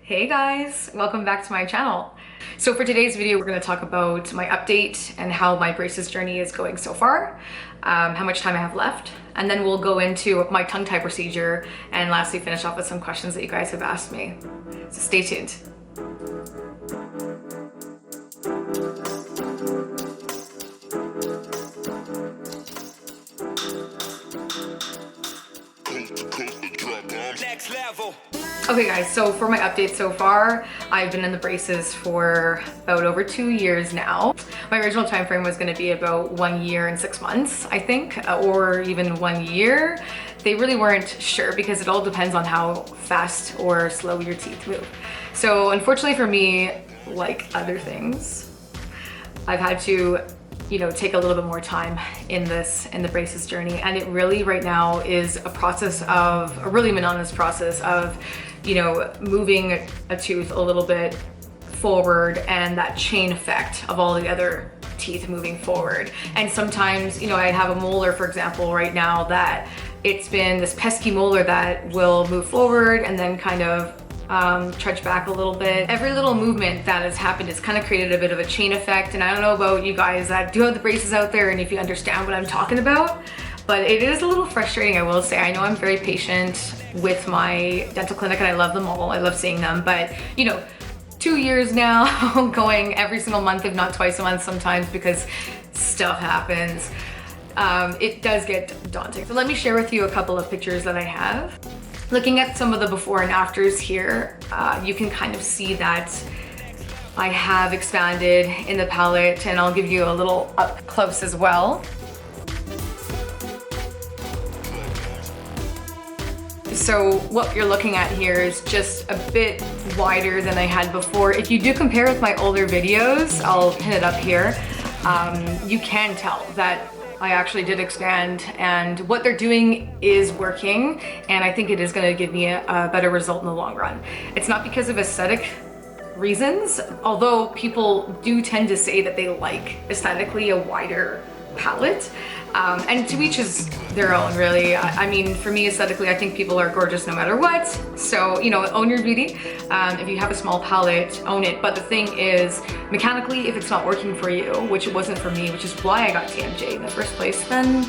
Hey guys, welcome back to my channel. So for today's video, we're going to talk about my update and how my braces journey is going so far, how much time I have left, and then we'll go into my tongue tie procedure and lastly finish off with some questions that you guys have asked me. So stay tuned. Next level. Okay guys, so for my update so far, I've been in the braces for about over 2 years now. My original time frame was going to be about 1 year and 6 months, I think, or even 1 year. They really weren't sure because it all depends on how fast or slow your teeth move. So unfortunately for me, like other things, I've had to take a little bit more time in the braces journey, and it really right now is a really monotonous process of moving a tooth a little bit forward and that chain effect of all the other teeth moving forward. And sometimes I have a molar, for example, right now that it's been this pesky molar that will move forward and then kind of trudge back a little bit. Every little movement that has happened has kind of created a bit of a chain effect, and I don't know about you guys that do have the braces out there and if you understand what I'm talking about, but it is a little frustrating, I will say. I know I'm very patient with my dental clinic and I love them all. I love seeing them, but 2 years now going every single month, if not twice a month sometimes, because stuff happens. It does get daunting. So let me share with you a couple of pictures that I have. Looking at some of the before and afters here, you can kind of see that I have expanded in the palate, and I'll give you a little up close as well. So what you're looking at here is just a bit wider than I had before. If you do compare with my older videos, I'll pin it up here, you can tell that I actually did expand, and what they're doing is working, and I think it is going to give me a better result in the long run. It's not because of aesthetic reasons, although people do tend to say that they like aesthetically a wider palette, and to each is their own, really. I mean, for me, aesthetically, I think people are gorgeous no matter what. So, own your beauty. If you have a small palette, own it. But the thing is, mechanically, if it's not working for you, which it wasn't for me, which is why I got TMJ in the first place, then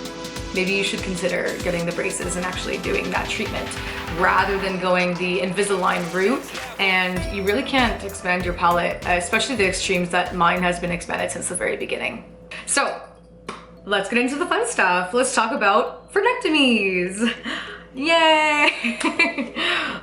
maybe you should consider getting the braces and actually doing that treatment rather than going the Invisalign route. And you really can't expand your palette, especially the extremes that mine has been expanded since the very beginning. So, let's get into the fun stuff. Let's talk about frenectomies. Yay!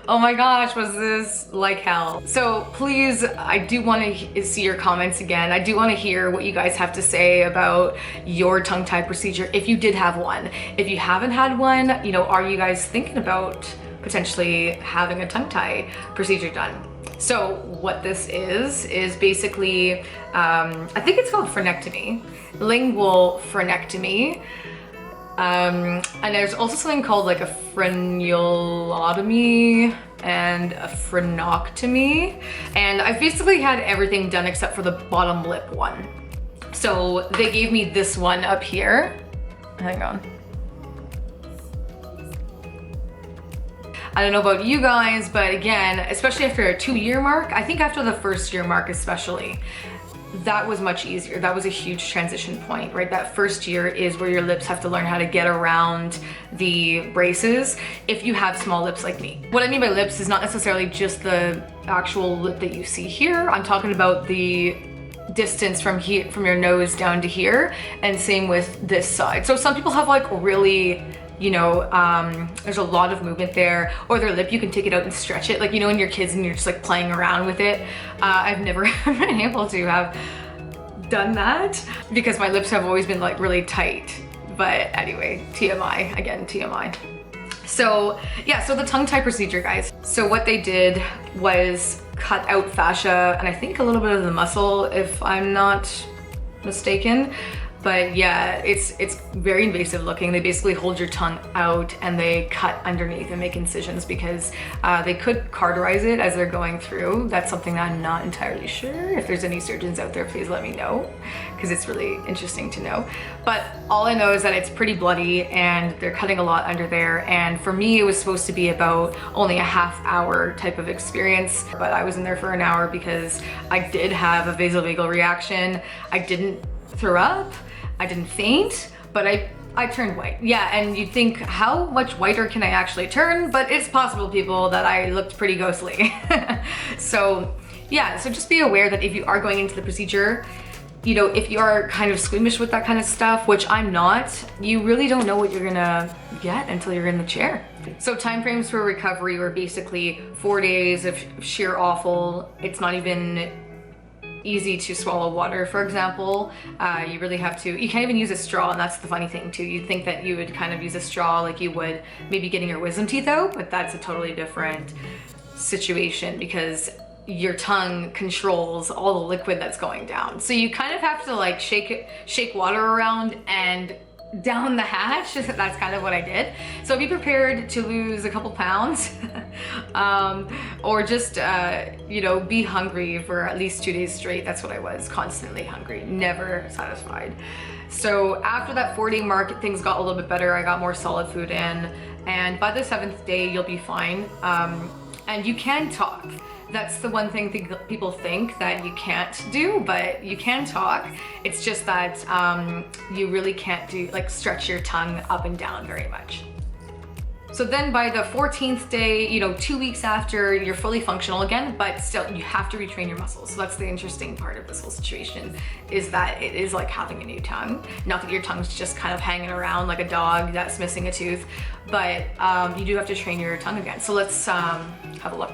Oh my gosh, was this like hell? So please, I do want to see your comments again. I do want to hear what you guys have to say about your tongue tie procedure if you did have one. If you haven't had one, are you guys thinking about potentially having a tongue tie procedure done? So what this is basically, I think it's called frenectomy, lingual frenectomy. And there's also something called like a frenulotomy and a frenulectomy. And I've basically had everything done except for the bottom lip one. So they gave me this one up here. Hang on. I don't know about you guys, but again, especially after a 2-year mark, I think after the first year mark especially, that was much easier. That was a huge transition point, right? That first year is where your lips have to learn how to get around the braces if you have small lips like me. What I mean by lips is not necessarily just the actual lip that you see here. I'm talking about the distance from here, from your nose down to here, and same with this side. So some people have like really, there's a lot of movement there, or their lip, you can take it out and stretch it, like when you're kids and you're just like playing around with it. I've never been able to have done that because my lips have always been like really tight. But anyway, TMI, again, TMI. So yeah, so the tongue tie procedure, guys. So what they did was cut out fascia and I think a little bit of the muscle, if I'm not mistaken. But yeah, it's very invasive looking. They basically hold your tongue out and they cut underneath and make incisions because they could cauterize it as they're going through. That's something that I'm not entirely sure. If there's any surgeons out there, please let me know, because it's really interesting to know. But all I know is that it's pretty bloody and they're cutting a lot under there. And for me, it was supposed to be about only a half-hour type of experience, but I was in there for an hour because I did have a vasovagal reaction. I didn't throw up, I didn't faint, but I turned white. Yeah, and you'd think, how much whiter can I actually turn? But it's possible, people, that I looked pretty ghostly. So yeah, so just be aware that if you are going into the procedure, you know, if you are kind of squeamish with that kind of stuff, which I'm not, you really don't know what you're gonna get until you're in the chair. So timeframes for recovery were basically 4 days of sheer awful. It's not even easy to swallow water, for example. You really have to, you can't even use a straw, and that's the funny thing too. You'd think that you would kind of use a straw like you would maybe getting your wisdom teeth out, but that's a totally different situation because your tongue controls all the liquid that's going down. So you kind of have to like shake water around and down the hatch. That's kind of what I did. So be prepared to lose a couple pounds or just, you know, be hungry for at least 2 days straight. That's what I was, constantly hungry, never satisfied. So after that 4-day mark, things got a little bit better. I got more solid food in, and by the 7th day, you'll be fine. And you can talk. That's the one thing people think that you can't do, but you can talk. It's just that you really can't do, like, stretch your tongue up and down very much. So then by the 14th day, you know, 2 weeks after, you're fully functional again, but still you have to retrain your muscles. So that's the interesting part of this whole situation, is that it is like having a new tongue. Not that your tongue's just kind of hanging around like a dog that's missing a tooth, but you do have to train your tongue again. So let's have a look.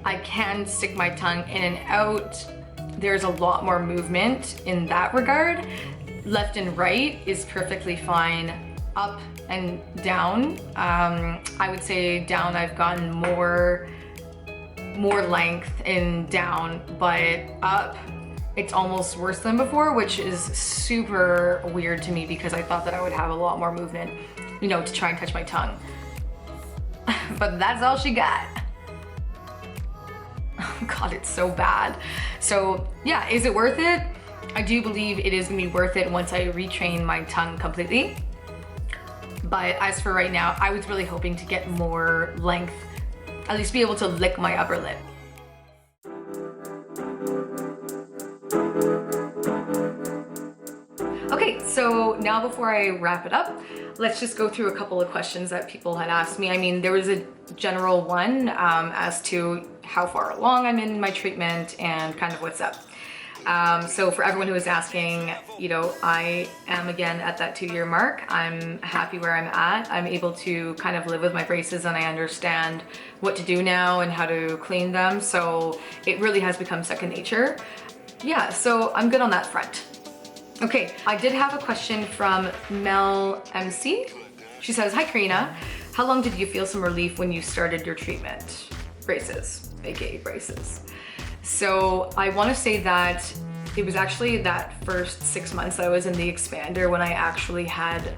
I can stick my tongue in and out. There's a lot more movement in that regard. Left and right is perfectly fine. Up and down, I would say down I've gotten more length in down, but up it's almost worse than before, which is super weird to me because I thought that I would have a lot more movement, you know, to try and touch my tongue. But that's all she got. Oh God, it's so bad. So yeah, is it worth it? I do believe it is gonna be worth it once I retrain my tongue completely. But as for right now, I was really hoping to get more length, at least be able to lick my upper lip. Okay, so now before I wrap it up, let's just go through a couple of questions that people had asked me. I mean, there was a general one as to how far along I'm in my treatment and kind of what's up. So for everyone who is asking, you know, I am again at that 2-year mark. I'm happy where I'm at. I'm able to kind of live with my braces and I understand what to do now and how to clean them. So it really has become second nature. Yeah, so I'm good on that front. Okay, I did have a question from Mel MC. She says, hi Karina, how long did you feel some relief when you started your treatment? Braces, aka braces. So I want to say that it was actually that first 6 months that I was in the expander when I actually had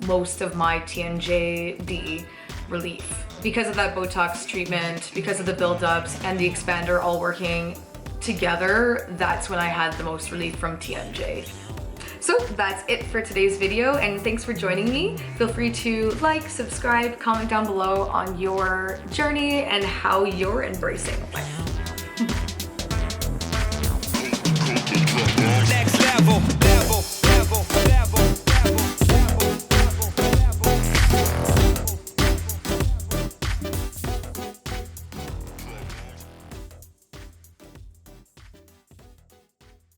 most of my TMJD relief. Because of that Botox treatment, because of the buildups and the expander all working together, that's when I had the most relief from TMJ. So that's it for today's video, and thanks for joining me. Feel free to like, subscribe, comment down below on your journey and how you're embracing life.